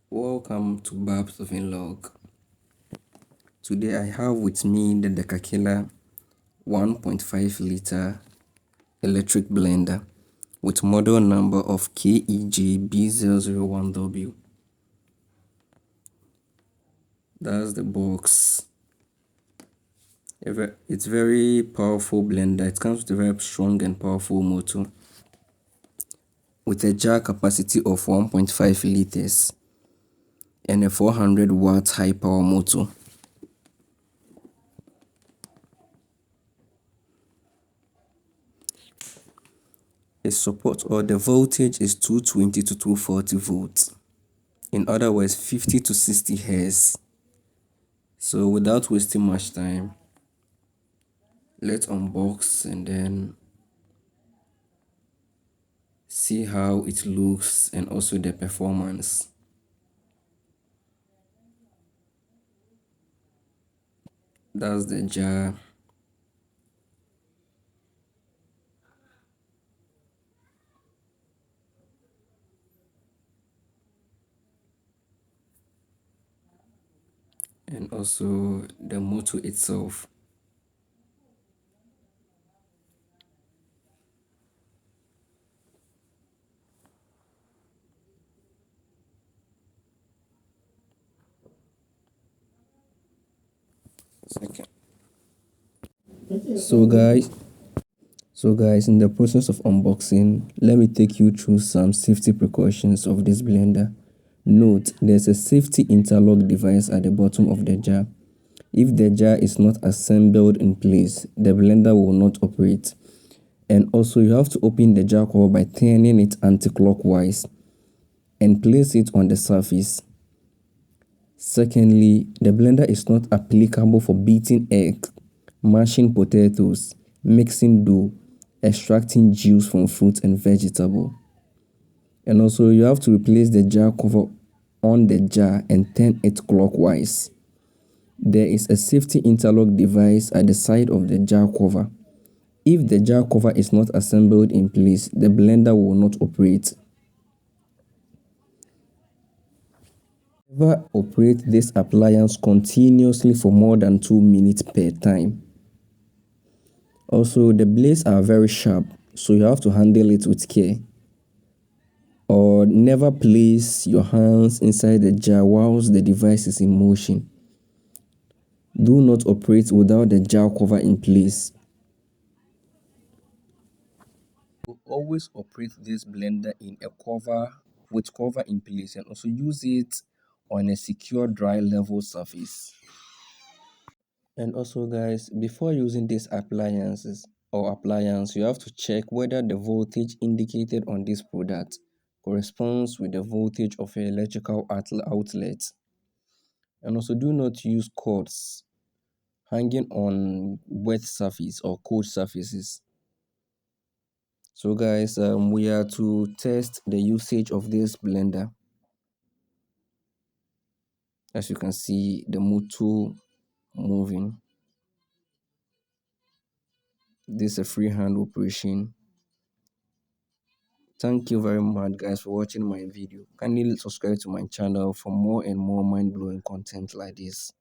Welcome to Babs of Log. Today I have with me the Decakila 1.5 liter electric blender with model number of Kejb001w. That's the box. It's very powerful blender. It comes with a very strong and powerful motor with a jar capacity of 1.5 liters and a 400 watt high power motor. It supports, or the voltage is 220 to 240 volts. In other words, 50 to 60 hertz. So without wasting much time, let's unbox and then see how it looks and also the performance. That's the jar. And also the motor itself. Second. So guys, in the process of unboxing, let me take you through some safety precautions of this blender. Note, there's a safety interlock device at the bottom of the jar. If the jar is not assembled in place, the blender will not operate. And also you have to open the jar cover by turning it anti-clockwise and place it on the surface. Secondly, the blender is not applicable for beating egg, mashing potatoes, mixing dough, extracting juice from fruit and vegetable. And also you have to replace the jar cover on the jar and turn it clockwise. There is a safety interlock device at the side of the jar cover. If the jar cover is not assembled in place, the blender will not operate. Never operate this appliance continuously for more than 2 minutes per time. Also, the blades are very sharp, so you have to handle it with care. Or never place your hands inside the jar whilst the device is in motion. Do not operate without the jar cover in place. Always operate this blender in a cover in place, and also use it on a secure dry level surface. And also guys, before using these appliance, you have to check whether the voltage indicated on this product corresponds with the voltage of your electrical outlet. And also do not use cords hanging on wet surface or cold surfaces. So guys, we are to test the usage of this blender. As you can see, the motor moving. This is a freehand operation. Thank you very much guys for watching my video. Kindly subscribe to my channel for more and more mind-blowing content like this.